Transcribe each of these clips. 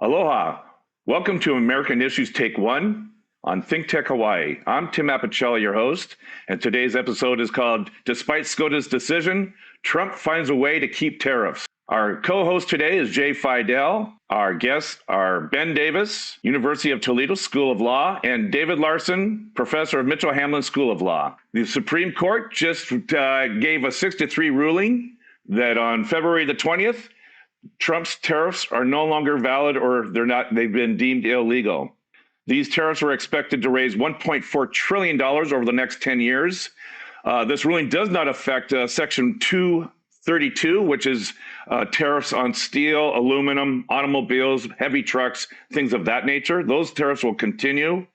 Aloha. Welcome to American Issues Take One on ThinkTech Hawaii. I'm Tim Apicella, your host, and today's episode is called Despite SCOTUS Decision, Trump Finds a Way to Keep Tariffs. Our co-host today is Jay Fidell. Our guests are Ben Davis, University of Toledo School of Law, and David Larson, professor of Mitchell-Hamline School of Law. The Supreme Court just gave a 6-3 ruling that on February the 20th, Trump's tariffs are no longer valid, or they've been deemed illegal. These tariffs are expected to raise $1.4 trillion over the next 10 years. This ruling does not affect Section 232, which is tariffs on steel, aluminum, automobiles, heavy trucks, things of that nature. Those tariffs will continue,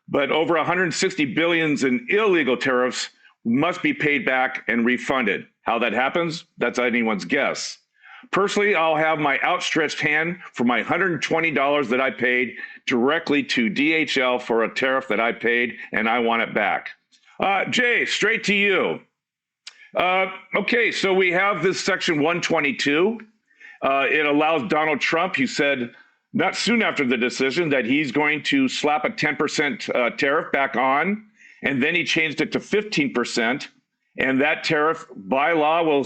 but over 160 billion in illegal tariffs must be paid back and refunded. How that happens, that's anyone's guess. Personally, I'll have my outstretched hand for my $120 that I paid directly to DHL for a tariff that I paid, and I want it back. Jay, straight to you. Okay, so we have this Section 122. It allows Donald Trump, he said not soon after the decision, that he's going to slap a 10% tariff back on, and then he changed it to 15%, and that tariff by law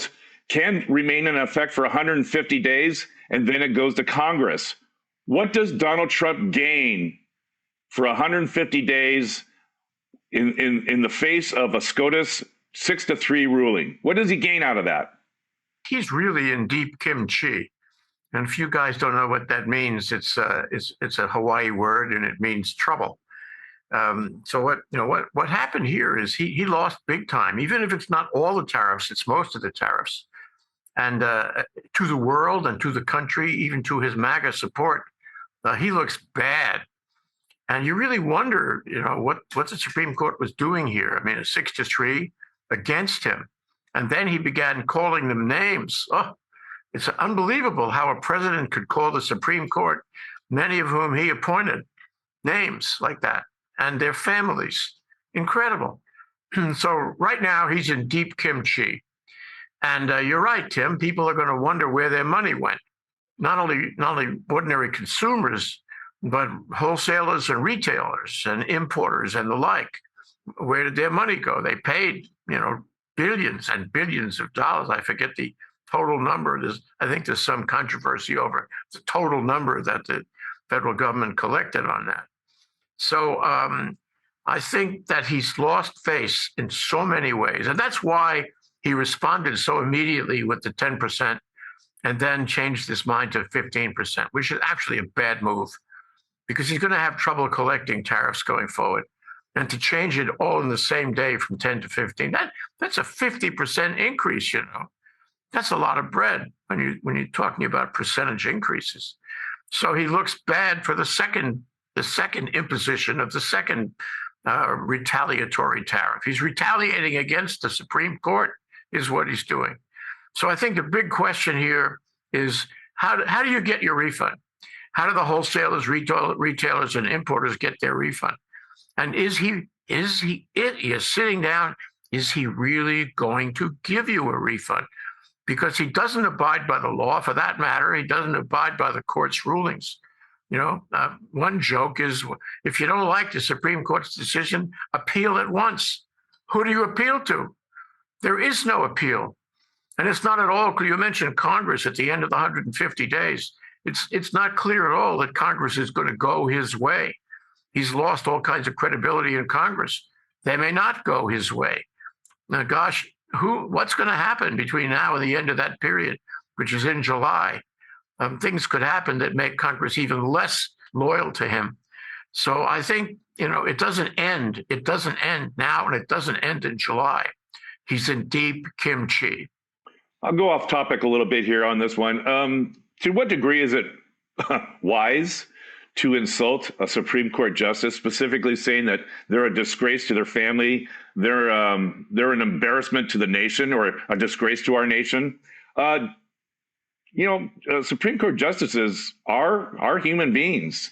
can remain in effect for 150 days, and then it goes to Congress. What does Donald Trump gain for 150 days in the face of a SCOTUS 6-3 ruling? What does he gain out of that? He's really in deep kimchi. And if you guys don't know what that means, it's a Hawaii word, and it means trouble. So what happened here is he lost big time. Even if it's not all the tariffs, it's most of the tariffs. And to the world and to the country, even to his MAGA support, he looks bad. And you really wonder, what the Supreme Court was doing here. I mean, a 6-3 against him. And then he began calling them names. Oh, it's unbelievable how a president could call the Supreme Court, many of whom he appointed, names like that, and their families. Incredible. So right now he's in deep kimchi. And you're right, Tim, people are going to wonder where their money went. Not only ordinary consumers, but wholesalers and retailers and importers and the like. Where did their money go? They paid, billions and billions of dollars. I forget the total number. I think there's some controversy over the total number that the federal government collected on that. So I think that he's lost face in so many ways. And that's why he responded so immediately with the 10% and then changed his mind to 15%, which is actually a bad move because he's going to have trouble collecting tariffs going forward. And to change it all in the same day from 10 to 15, that's a 50% increase, That's a lot of bread when you're talking about percentage increases. So he looks bad for the second imposition of the second retaliatory tariff. He's retaliating against the Supreme Court is what he's doing. So I think the big question here is how do you get your refund? How do the wholesalers, retailers, and importers get their refund? And is he sitting down, is he really going to give you a refund? Because he doesn't abide by the law, for that matter. He doesn't abide by the court's rulings. One joke is, if you don't like the Supreme Court's decision, appeal it once. Who do you appeal to? There is no appeal. And it's not at all clear. You mentioned Congress at the end of the 150 days. It's not clear at all that Congress is going to go his way. He's lost all kinds of credibility in Congress. They may not go his way. Now, gosh, what's going to happen between now and the end of that period, which is in July? Things could happen that make Congress even less loyal to him. So I think, it doesn't end. It doesn't end now, and it doesn't end in July. He's in deep kimchi. I'll go off topic a little bit here on this one. To what degree is it wise to insult a Supreme Court justice, specifically saying that they're a disgrace to their family, they're an embarrassment to the nation, or a disgrace to our nation? Supreme Court justices are human beings.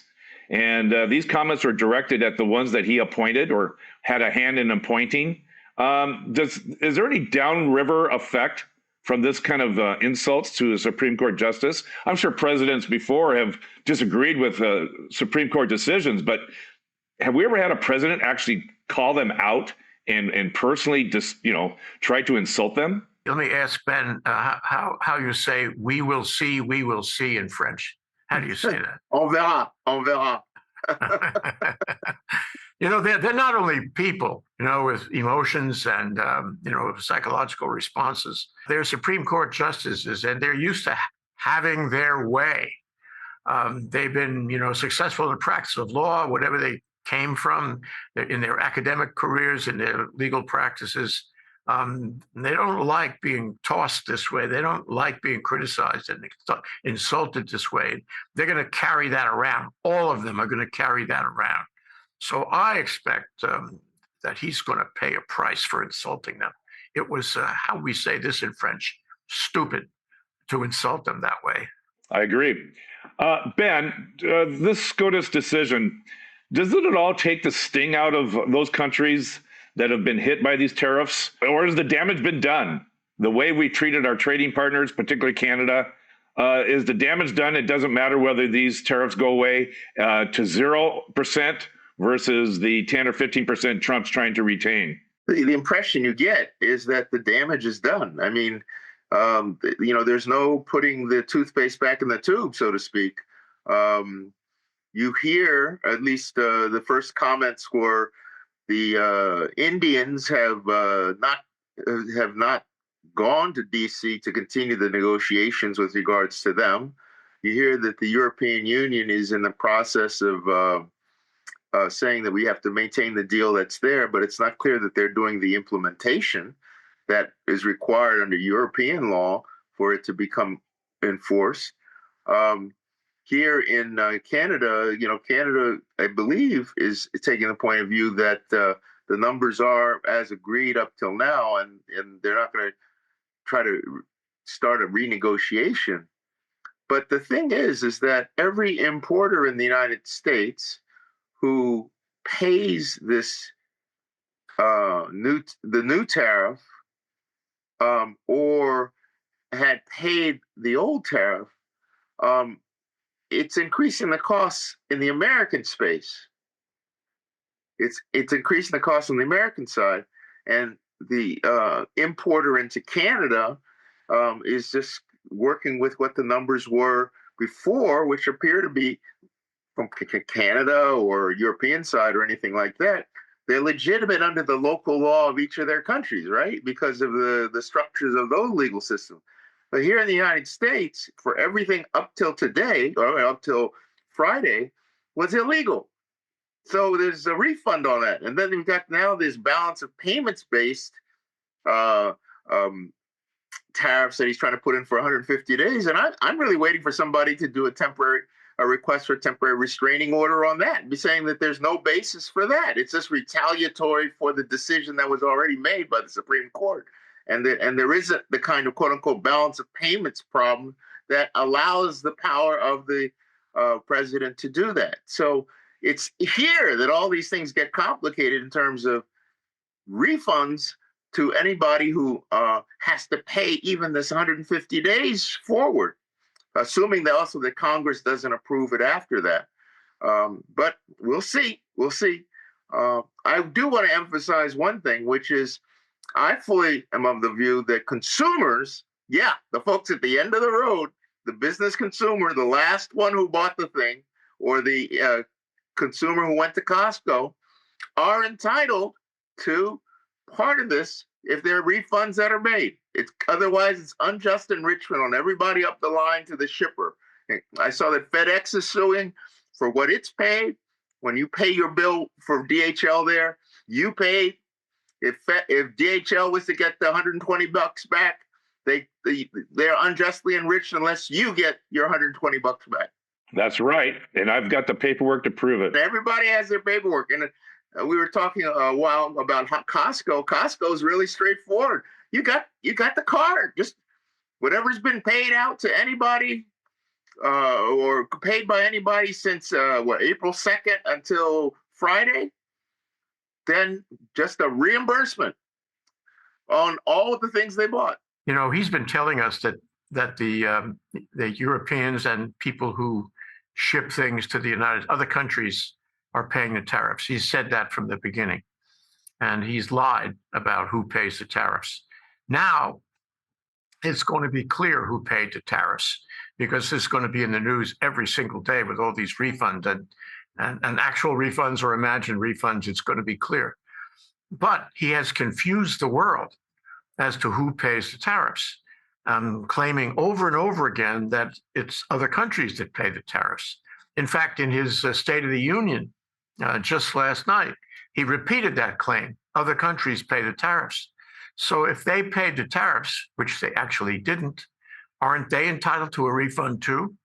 And these comments are directed at the ones that he appointed or had a hand in appointing. Is there any downriver effect from this kind of insults to a Supreme Court justice? I'm sure presidents before have disagreed with Supreme Court decisions, but have we ever had a president actually call them out and personally just, try to insult them? Let me ask Ben how you say we will see in French. How do you say that? On verra, on verra. They're not only people, with emotions and, psychological responses. They're Supreme Court justices, and they're used to having their way. They've been, successful in the practice of law, whatever they came from in their academic careers, in their legal practices. They don't like being tossed this way. They don't like being criticized and insulted this way. They're going to carry that around. All of them are going to carry that around. So I expect that he's going to pay a price for insulting them. It was, how we say this in French, stupid to insult them that way. I agree. Ben, this SCOTUS decision, does it at all take the sting out of those countries that have been hit by these tariffs? Or has the damage been done? The way we treated our trading partners, particularly Canada, is the damage done? It doesn't matter whether these tariffs go away to 0% versus the 10 or 15% Trump's trying to retain. The impression you get is that the damage is done. I mean, there's no putting the toothpaste back in the tube, so to speak. You hear, at least the first comments were, the Indians have not gone to DC to continue the negotiations with regards to them. You hear that the European Union is in the process of saying that we have to maintain the deal that's there, but it's not clear that they're doing the implementation that is required under European law for it to become enforced. Here in Canada, Canada, I believe, is taking the point of view that the numbers are as agreed up till now, and they're not going to try to start a renegotiation. But the thing is that every importer in the United States who pays this the new tariff or had paid the old tariff, it's increasing the costs in the American space. It's increasing the cost on the American side, and the importer into Canada is just working with what the numbers were before, which appear to be from Canada or European side or anything like that. They're legitimate under the local law of each of their countries, right? Because of the structures of those legal systems. But here in the United States, for everything up till today, or up till Friday, was illegal. So there's a refund on that. And then we've got now this balance of payments-based tariffs that he's trying to put in for 150 days. And I'm really waiting for somebody to do a request for a temporary restraining order on that and be saying that there's no basis for that. It's just retaliatory for the decision that was already made by the Supreme Court. And there isn't the kind of quote unquote balance of payments problem that allows the power of the president to do that. So it's here that all these things get complicated in terms of refunds to anybody who has to pay even this 150 days forward, assuming that also that Congress doesn't approve it after that. But we'll see. We'll see. I do want to emphasize one thing, which is I fully am of the view that consumers, the folks at the end of the road, the business consumer, the last one who bought the thing, or the consumer who went to Costco, are entitled to part of this if there are refunds that are made. Otherwise, it's unjust enrichment on everybody up the line to the shipper. I saw that FedEx is suing for what it's paid. When you pay your bill for DHL there, you pay. If DHL was to get the $120 back, they're unjustly enriched unless you get your $120 back. That's right, and I've got the paperwork to prove it. Everybody has their paperwork, and we were talking a while about how Costco is really straightforward. You got the card. Just whatever's been paid out to anybody or paid by anybody since April 2nd until Friday, then just a reimbursement on all of the things they bought. He's been telling us that the Europeans and people who ship things to the other countries are paying the tariffs. He's said that from the beginning, and he's lied about who pays the tariffs. Now it's going to be clear who paid the tariffs, because it's going to be in the news every single day with all these refunds and actual refunds or imagined refunds. It's going to be clear. But he has confused the world as to who pays the tariffs, claiming over and over again that it's other countries that pay the tariffs. In fact, in his State of the Union just last night, he repeated that claim. Other countries pay the tariffs. So if they paid the tariffs, which they actually didn't, aren't they entitled to a refund too?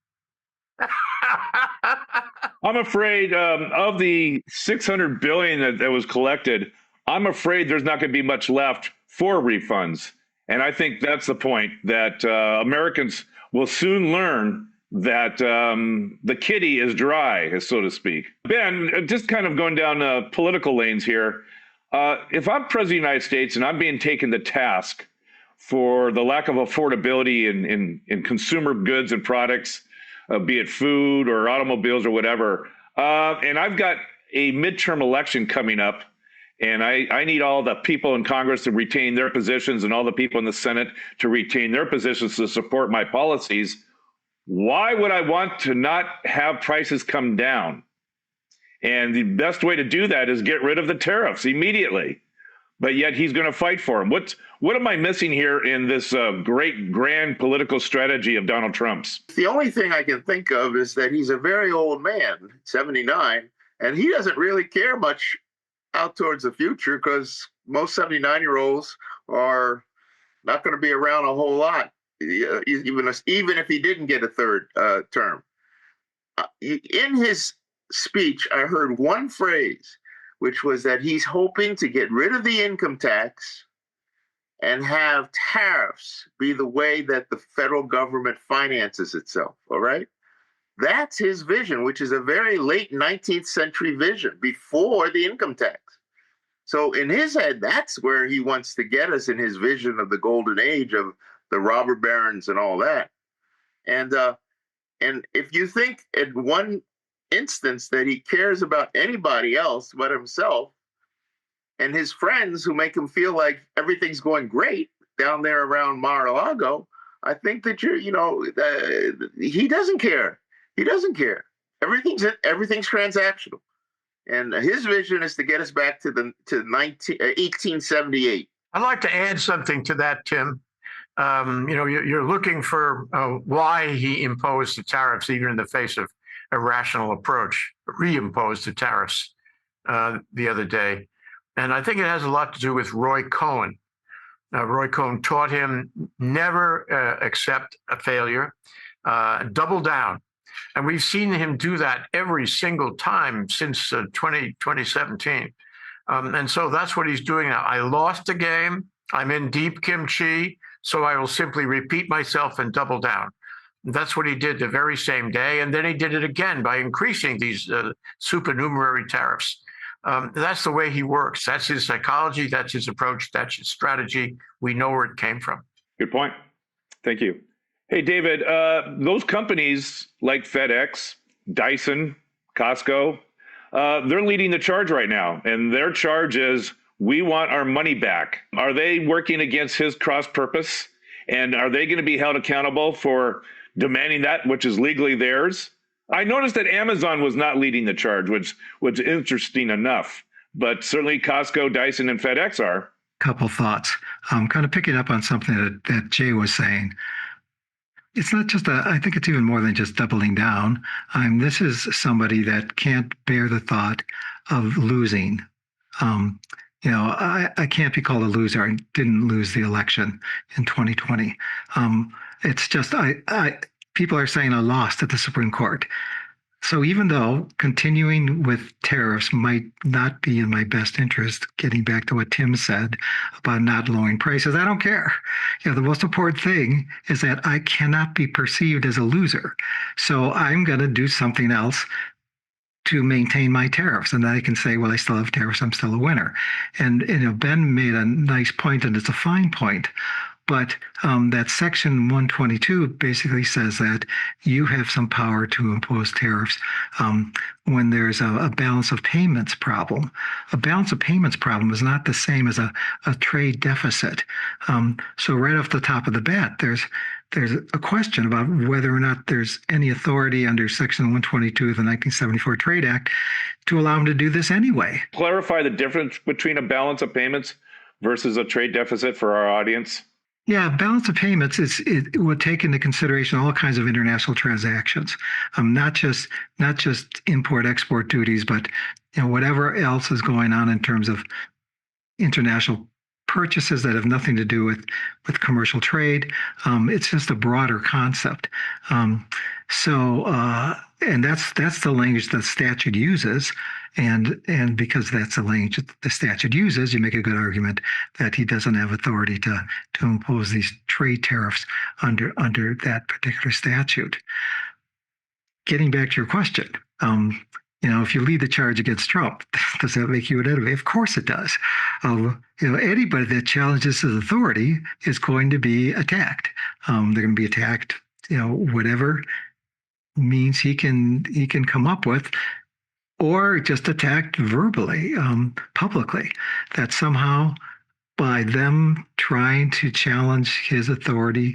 I'm afraid of the $600 billion that was collected, I'm afraid there's not going to be much left for refunds. And I think that's the point, that Americans will soon learn that the kitty is dry, so to speak. Ben, just kind of going down political lanes here. If I'm president of the United States and I'm being taken to task for the lack of affordability in consumer goods and products, be it food or automobiles or whatever, and I've got a midterm election coming up, and I need all the people in Congress to retain their positions and all the people in the Senate to retain their positions to support my policies, why would I want to not have prices come down? And the best way to do that is get rid of the tariffs immediately. But yet he's going to fight for them. What am I missing here in this great grand political strategy of Donald Trump's? The only thing I can think of is that he's a very old man, 79, and he doesn't really care much out towards the future, because most 79-year-olds are not going to be around a whole lot, even if he didn't get a third term. In his speech, I heard one phrase, which was that he's hoping to get rid of the income tax and have tariffs be the way that the federal government finances itself. All right. That's his vision, which is a very late 19th century vision, before the income tax. So in his head, that's where he wants to get us in his vision of the golden age of the robber barons and all that. And if you think in one instance that he cares about anybody else but himself and his friends who make him feel like everything's going great down there around Mar-a-Lago, I think that he doesn't care. He doesn't care. Everything's transactional. And his vision is to get us back to 1878. I'd like to add something to that, Tim. You're looking for why he imposed the tariffs, even in the face of a rational approach, reimposed the tariffs the other day. And I think it has a lot to do with Roy Cohn. Roy Cohn taught him never accept a failure, double down. And we've seen him do that every single time since 2017. And so that's what he's doing now. I lost the game. I'm in deep kimchi, so I will simply repeat myself and double down. That's what he did the very same day. And then he did it again by increasing these supernumerary tariffs. That's the way he works. That's his psychology. That's his approach. That's his strategy. We know where it came from. Good point. Thank you. Hey, David, those companies like FedEx, Dyson, Costco, they're leading the charge right now. And their charge is, we want our money back. Are they working against his cross purpose? And are they going to be held accountable for demanding that which is legally theirs? I noticed that Amazon was not leading the charge, which was interesting enough. But certainly Costco, Dyson, and FedEx are. Couple thoughts. Kind of picking up on something that Jay was saying. It's not just I think it's even more than just doubling down. This is somebody that can't bear the thought of losing. I can't be called a loser. I didn't lose the election in 2020. It's just, people are saying I lost at the Supreme Court. So even though continuing with tariffs might not be in my best interest, getting back to what Tim said about not lowering prices, I don't care. The most important thing is that I cannot be perceived as a loser. So I'm going to do something else to maintain my tariffs. And then I can say, well, I still have tariffs. I'm still a winner. And Ben made a nice point, and it's a fine point. But that section 122 basically says that you have some power to impose tariffs when there's a balance of payments problem. A balance of payments problem is not the same as a trade deficit. So right off the top of the bat, there's a question about whether or not there's any authority under Section 122 of the 1974 Trade Act to allow them to do this anyway. Clarify the difference between a balance of payments versus a trade deficit for our audience. Yeah, balance of payments it would take into consideration all kinds of international transactions, not just import-export duties, but whatever else is going on in terms of international purchases that have nothing to do with commercial trade. It's just a broader concept. And that's the language the statute uses. And because that's the language the statute uses, you make a good argument that he doesn't have authority to impose these trade tariffs under that particular statute. Getting back to your question, if you lead the charge against Trump, does that make you an enemy? Of course it does. Anybody that challenges his authority is going to be attacked. They're going to be attacked, whatever means he can come up with, or just attacked verbally, publicly, that somehow by them trying to challenge his authority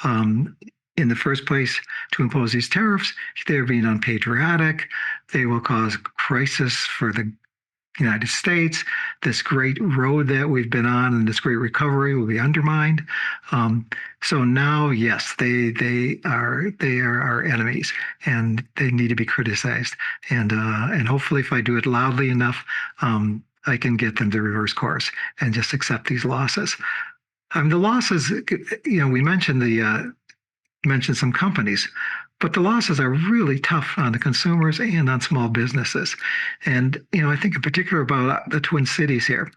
in the first place to impose these tariffs, they're being unpatriotic. They will cause crisis for the United States. This great road that we've been on and this great recovery will be undermined. So now, yes, they are our enemies, and they need to be criticized. And hopefully, if I do it loudly enough, I can get them to reverse course and just accept these losses. The losses, we mentioned some companies, but the losses are really tough on the consumers and on small businesses. And, I think in particular about the Twin Cities here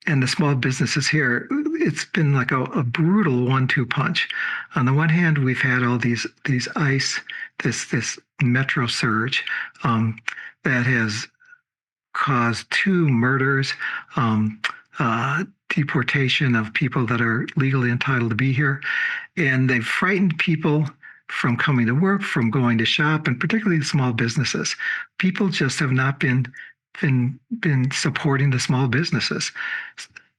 and the small businesses here, it's been like a brutal 1-2 punch. On the one hand, we've had all these ICE, this metro surge that has caused 2 murders, deportation of people that are legally entitled to be here. And they've frightened people from coming to work, from going to shop, and particularly the small businesses. People just have not been supporting the small businesses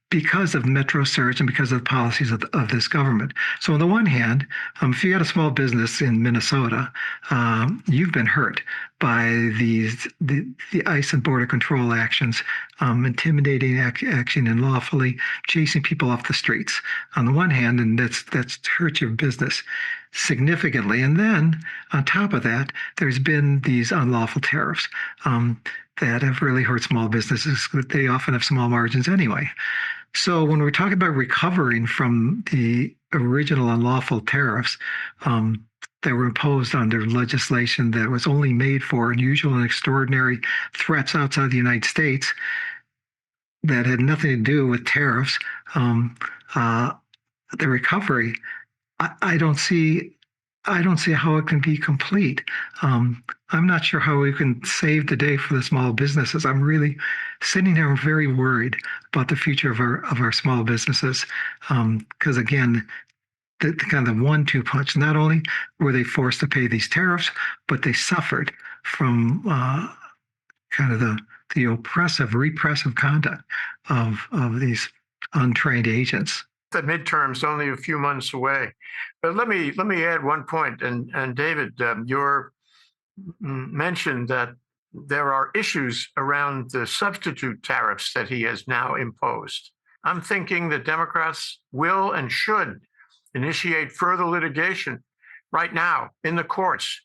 because of metro surge and because of the policies of this government. So on the one hand, if you had a small business in Minnesota, you've been hurt by the ICE and border control actions, intimidating action unlawfully, chasing people off the streets. On the one hand, and that's hurt your business significantly. And then on top of that, there's been these unlawful tariffs that have really hurt small businesses. They often have small margins anyway. So when we're talking about recovering from the original unlawful tariffs that were imposed under legislation that was only made for unusual and extraordinary threats outside the United States that had nothing to do with tariffs, the recovery, I don't see how it can be complete. I'm not sure how we can save the day for the small businesses. I'm really sitting here very worried about the future of our small businesses. Because again, the kind of 1-2 punch, not only were they forced to pay these tariffs, but they suffered from kind of the oppressive, repressive conduct of these untrained agents. The midterm's only a few months away, but let me add one point. And David, you mentioned that there are issues around the substitute tariffs that he has now imposed. I'm thinking that Democrats will and should initiate further litigation right now in the courts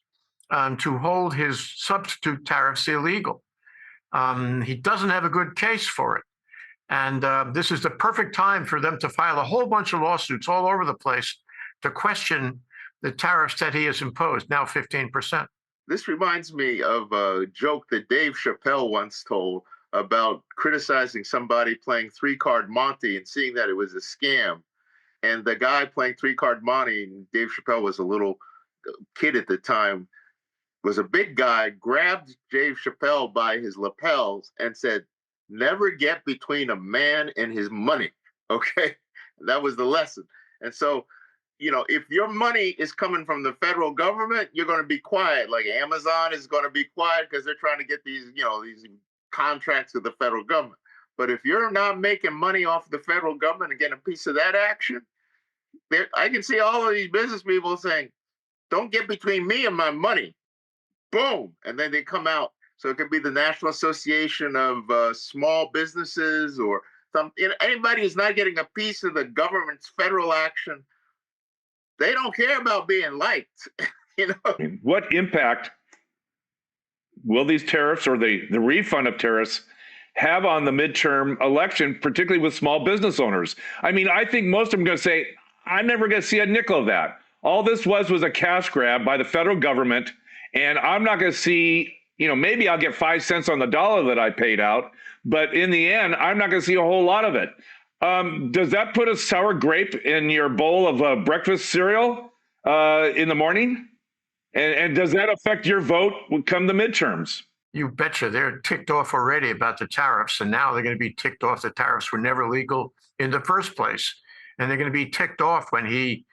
to hold his substitute tariffs illegal. He doesn't have a good case for it. And this is the perfect time for them to file a whole bunch of lawsuits all over the place to question the tariffs that he has imposed, now 15%. This reminds me of a joke that Dave Chappelle once told about criticizing somebody playing 3-card Monte and seeing that it was a scam. And the guy playing 3-card Monte, and Dave Chappelle was a little kid at the time, was a big guy, grabbed Dave Chappelle by his lapels and said, "Never get between a man and his money." Okay. That was the lesson. And so, if your money is coming from the federal government, you're going to be quiet. Like Amazon is going to be quiet because they're trying to get these contracts with the federal government. But if you're not making money off the federal government and getting a piece of that action, I can see all of these business people saying, don't get between me and my money. Boom. And then they come out. So it could be the National Association of Small Businesses or anybody who's not getting a piece of the government's federal action. They don't care about being liked. What impact will these tariffs or the refund of tariffs have on the midterm election, particularly with small business owners? I mean, I think most of them are going to say, I'm never going to see a nickel of that. All this was a cash grab by the federal government, and I'm not going to see, maybe I'll get 5 cents on the dollar that I paid out, but in the end, I'm not going to see a whole lot of it. Does that put a sour grape in your bowl of breakfast cereal in the morning? And does that affect your vote come the midterms? You betcha. They're ticked off already about the tariffs, and now they're going to be ticked off. The tariffs were never legal in the first place. And they're going to be ticked off when he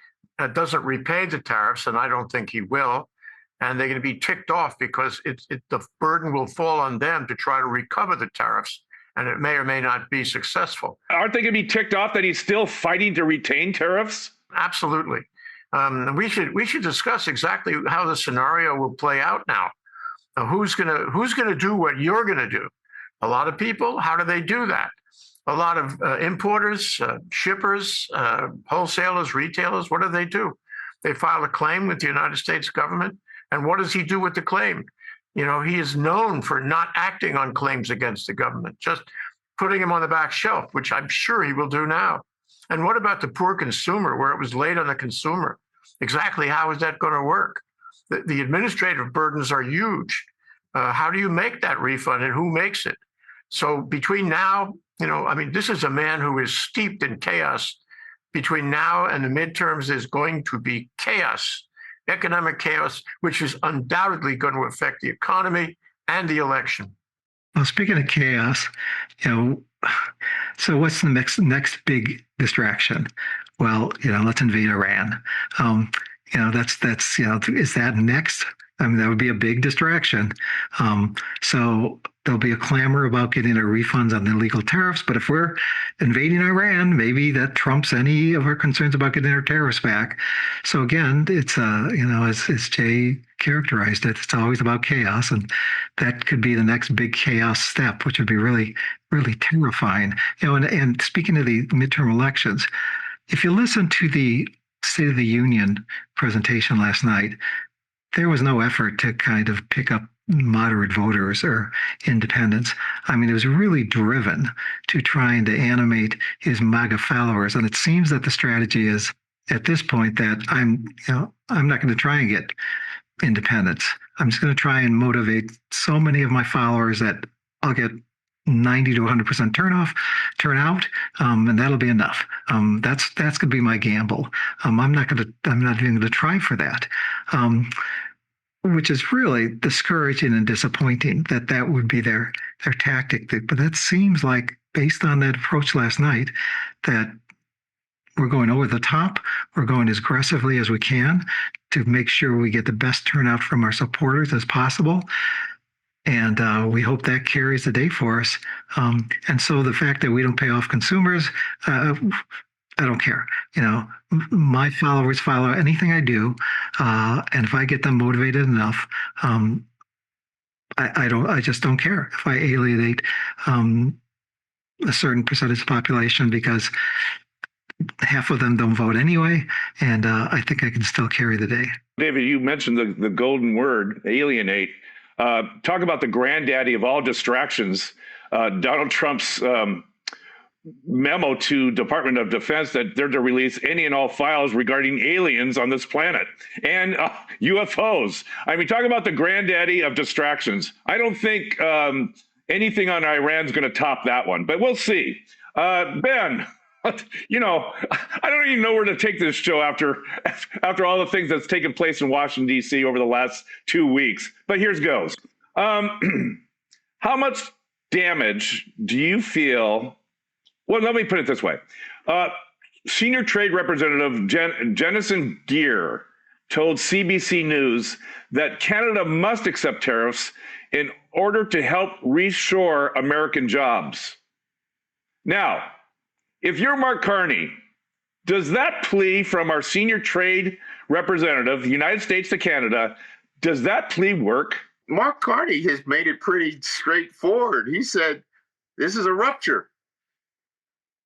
doesn't repay the tariffs, and I don't think he will. And they're going to be ticked off because the burden will fall on them to try to recover the tariffs, and it may or may not be successful. Aren't they going to be ticked off that he's still fighting to retain tariffs? Absolutely. We should discuss exactly how the scenario will play out now. Who's gonna do what you're gonna do? A lot of people. How do they do that? A lot of importers, shippers, wholesalers, retailers. What do? They file a claim with the United States government, and what does he do with the claim? He is known for not acting on claims against the government, just putting them on the back shelf, which I'm sure he will do now. And what about the poor consumer, where it was laid on the consumer? Exactly how is that going to work? The administrative burdens are huge. How do you make that refund, and who makes it? So between now, this is a man who is steeped in chaos. Between now and the midterms, there's going to be chaos, economic chaos, which is undoubtedly going to affect the economy and the election. Well, speaking of chaos, so what's the next big distraction? Well, let's invade Iran. Is that next? I mean, that would be a big distraction. So there'll be a clamor about getting our refunds on the illegal tariffs. But if we're invading Iran, maybe that trumps any of our concerns about getting our tariffs back. So again, it's as Jay characterized it, it's always about chaos, and that could be the next big chaos step, which would be really, really terrifying. And speaking of the midterm elections, if you listen to the State of the Union presentation last night, there was no effort to kind of pick up moderate voters or independents. I mean, it was really driven to trying to animate his MAGA followers. And it seems that the strategy is at this point that I'm not going to try and get independents. I'm just going to try and motivate so many of my followers that I'll get 90 to 100% turnout, and that'll be enough. That's going to be my gamble. I'm not even going to try for that, which is really discouraging and disappointing that would be their tactic. But that seems like, based on that approach last night, that we're going over the top. We're going as aggressively as we can to make sure we get the best turnout from our supporters as possible. And we hope that carries the day for us. And so the fact that we don't pay off consumers, I don't care. My followers follow anything I do, and if I get them motivated enough, I just don't care if I alienate a certain percentage of the population, because half of them don't vote anyway, and I think I can still carry the day. David, you mentioned the golden word, alienate. Talk about the granddaddy of all distractions, Donald Trump's memo to Department of Defense that they're to release any and all files regarding aliens on this planet and UFOs. I mean, talk about the granddaddy of distractions. I don't think anything on Iran's going to top that one, but we'll see. Ben, I don't even know where to take this show after all the things that's taken place in Washington, D.C. over the last 2 weeks. But here's goes. How much damage do you feel? Well, let me put it this way. Senior Trade Representative Jennison Geer told CBC News that Canada must accept tariffs in order to help reshore American jobs. Now, if you're Mark Carney, does that plea from our senior trade representative, United States to Canada, does that plea work? Mark Carney has made it pretty straightforward. He said, this is a rupture.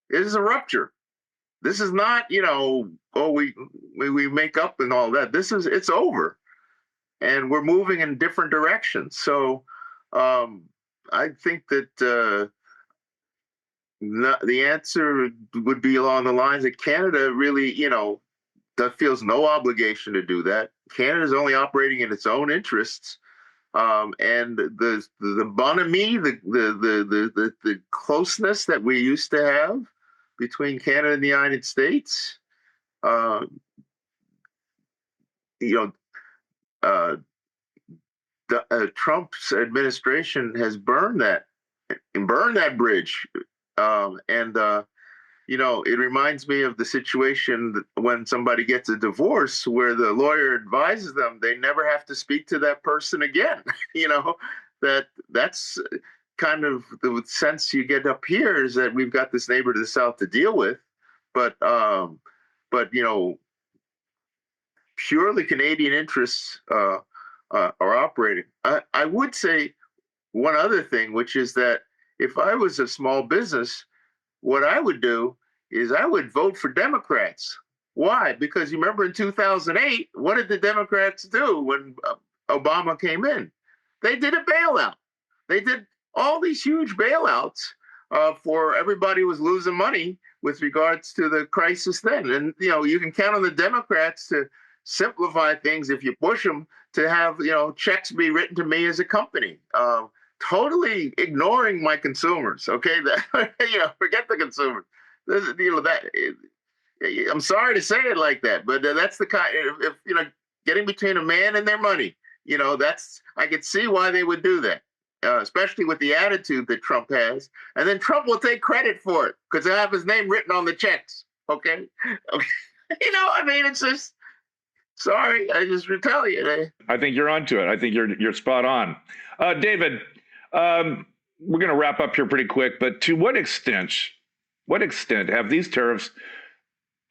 It is a rupture. This is not, we make up and all that. It's over. And we're moving in different directions. So I think that the answer would be along the lines that Canada really, that feels no obligation to do that. Canada is only operating in its own interests. And the bonhomie, the closeness that we used to have between Canada and the United States, Trump's administration has burned that bridge, it reminds me of the situation when somebody gets a divorce where the lawyer advises them they never have to speak to that person again. That's kind of the sense you get up here, is that we've got this neighbor to the south to deal with, but purely Canadian interests are operating. I would say one other thing, which is that if I was a small business, what I would do is I would vote for Democrats. Why? Because you remember in 2008, what did the Democrats do when Obama came in? They did a bailout. They did all these huge bailouts for everybody who was losing money with regards to the crisis then. And, you can count on the Democrats to simplify things if you push them to have, checks be written to me as a company. Totally ignoring my consumers. Okay, forget the consumers. I'm sorry to say it like that, but that's the kind. If getting between a man and their money, I could see why they would do that, especially with the attitude that Trump has. And then Trump will take credit for it because he'll have his name written on the checks. Okay, it's just. Sorry, I just retaliate. I think you're onto it. I think you're spot on. David, we're going to wrap up here pretty quick, but to what extent have these tariffs,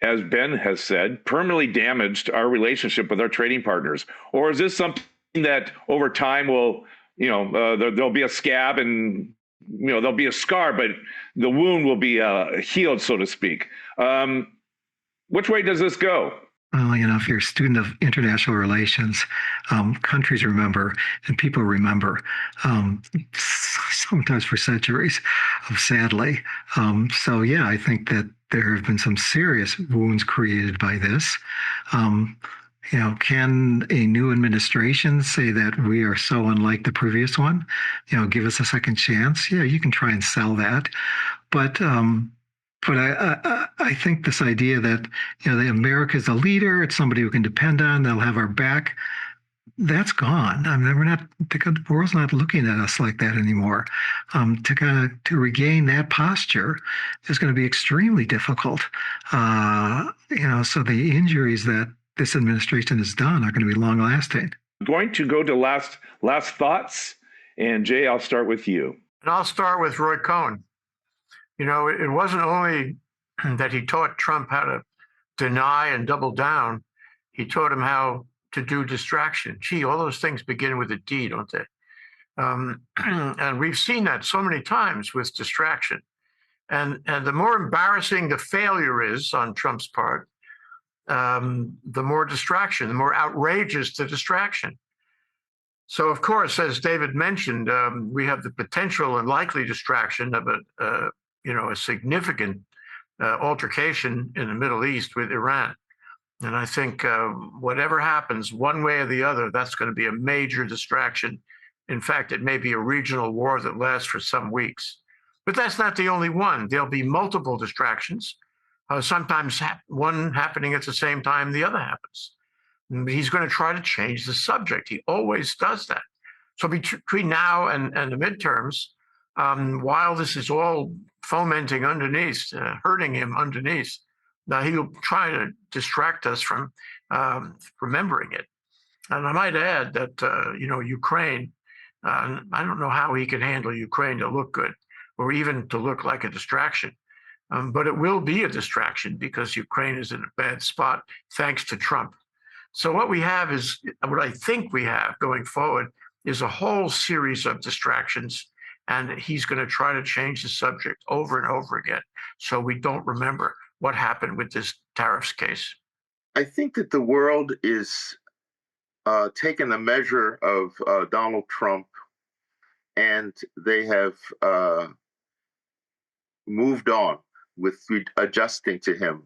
as Ben has said, permanently damaged our relationship with our trading partners? Or is this something that over time will, there'll be a scab and, there'll be a scar, but the wound will be healed, so to speak? Which way does this go? Well, if you're a student of international relations, countries remember and people remember, sometimes for centuries, sadly. I think that there have been some serious wounds created by this. Can a new administration say that we are so unlike the previous one? Give us a second chance? Yeah, you can try and sell that. But I think this idea that America is a leader, it's somebody who can depend on, they'll have our back, that's gone. I mean, the world's not looking at us like that anymore. To regain that posture is going to be extremely difficult. So the injuries that this administration has done are going to be long lasting. I'm going to go to last thoughts, and Jay, I'll start with you. And I'll start with Roy Cohn. It wasn't only that he taught Trump how to deny and double down. He taught him how to do distraction. Gee, all those things begin with a D, don't they? And we've seen that so many times with distraction. And the more embarrassing the failure is on Trump's part, the more distraction, the more outrageous the distraction. So, of course, as David mentioned, we have the potential and likely distraction of a significant altercation in the Middle East with Iran. And I think whatever happens, one way or the other, that's going to be a major distraction. In fact, it may be a regional war that lasts for some weeks. But that's not the only one. There'll be multiple distractions, sometimes one happening at the same time the other happens. And he's going to try to change the subject. He always does that. So between now and the midterms, while this is all fomenting underneath, hurting him underneath, Now, he'll try to distract us from remembering it. And I might add that, Ukraine, I don't know how he can handle Ukraine to look good or even to look like a distraction. But it will be a distraction because Ukraine is in a bad spot thanks to Trump. So what I think we have going forward is a whole series of distractions, and he's going to try to change the subject over and over again so we don't remember what happened with this tariffs case. I think that the world is taking the measure of Donald Trump, and they have moved on with adjusting to him.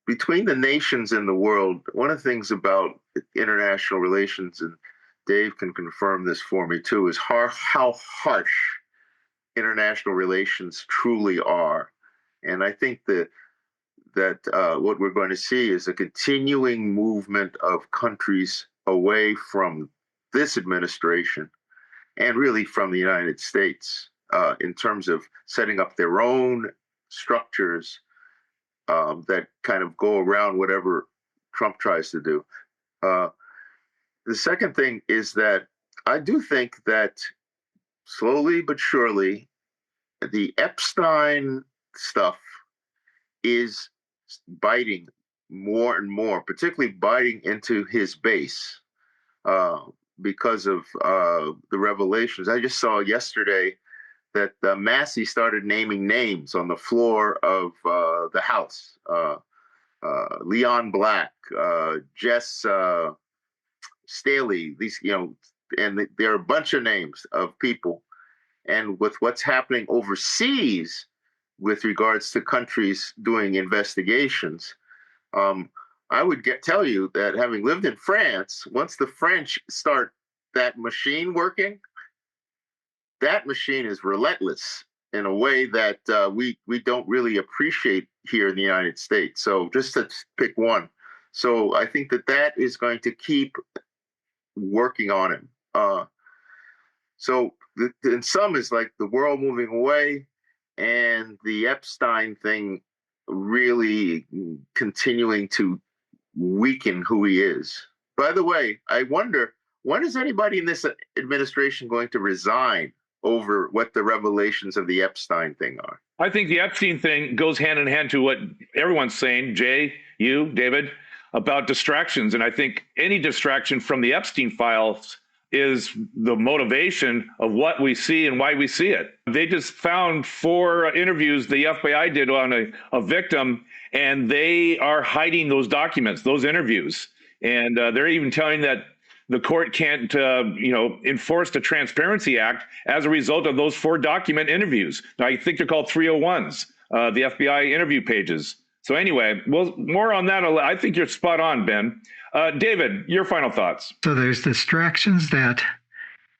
Between the nations in the world, one of the things about international relations, and Dave can confirm this for me too, is how harsh international relations truly are. And I think that what we're going to see is a continuing movement of countries away from this administration and really from the United States in terms of setting up their own structures that kind of go around whatever Trump tries to do. The second thing is that I do think that slowly but surely, the Epstein stuff is biting more and more, particularly biting into his base because of the revelations. I just saw yesterday that Massey started naming names on the floor of the House. Leon Black, Jess Staley, and there are a bunch of names of people. And with what's happening overseas with regards to countries doing investigations, I would tell you that having lived in France, once the French start that machine working, that machine is relentless in a way that we don't really appreciate here in the United States. So just to pick one. So I think that is going to keep working on him. So in sum, is like the world moving away and the Epstein thing really continuing to weaken who he is. By the way, I wonder, when is anybody in this administration going to resign over what the revelations of the Epstein thing are? I think the Epstein thing goes hand in hand to what everyone's saying, Jay, you, David, about distractions. And I think any distraction from the Epstein files is the motivation of what we see and why we see it. They just found 4 interviews the FBI did on a victim, and they are hiding those documents, those interviews. And they're even telling that the court can't, enforce the Transparency Act as a result of those 4 document interviews. Now, I think they're called 301s, the FBI interview pages. So anyway, well, more on that. I think you're spot on, Ben. David, your final thoughts. So there's distractions that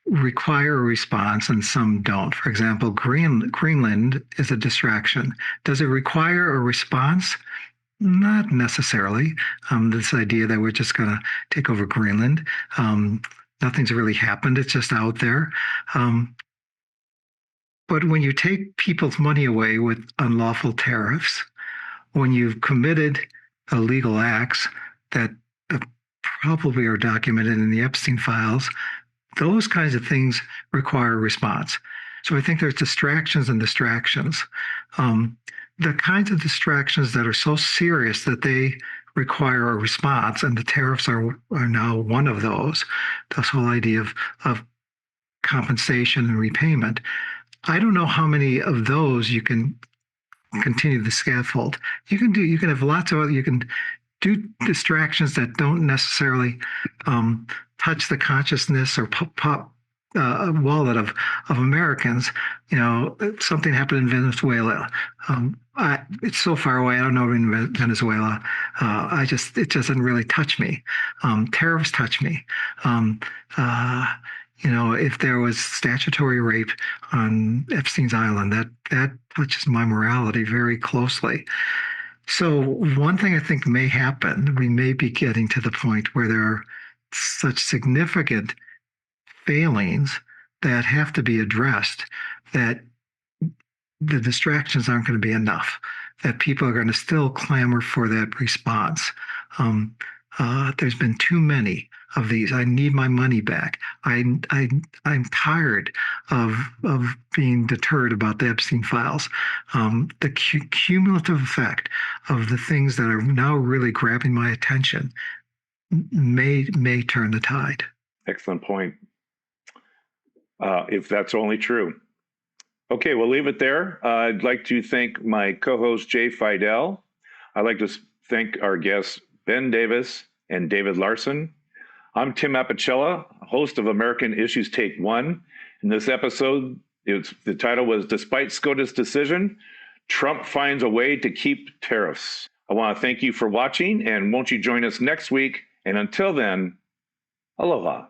require a response and some don't. For example, Greenland is a distraction. Does it require a response? Not necessarily. This idea that we're just going to take over Greenland. Nothing's really happened. It's just out there. But when you take people's money away with unlawful tariffs, when you've committed illegal acts that probably are documented in the Epstein files, those kinds of things require a response. So I think there's distractions and distractions. The kinds of distractions that are so serious that they require a response, and the tariffs are now one of those. This whole idea of compensation and repayment. I don't know how many of those you can continue the scaffold. You can have lots of other, you can do distractions that don't necessarily touch the consciousness or pop a wallet of Americans. Something happened in Venezuela. It's so far away. I don't know in Venezuela. It doesn't really touch me. Tariffs touch me. If there was statutory rape on Epstein's Island, that touches my morality very closely. So one thing I think may happen, we may be getting to the point where there are such significant failings that have to be addressed that the distractions aren't going to be enough. that people are going to still clamor for that response. There's been too many of these. I need my money back. I'm tired of being deterred about the Epstein files. The cumulative effect of the things that are now really grabbing my attention may turn the tide. Excellent point. If that's only true. Okay, we'll leave it there. I'd like to thank my co-host, Jay Fidell. I'd like to thank our guests, Ben Davis and David Larson. I'm Tim Apicella, host of American Issues Take One. In this episode, the title was Despite SCOTUS Decision, Trump Finds a Way to Keep Tariffs. I want to thank you for watching, and won't you join us next week? And until then, aloha.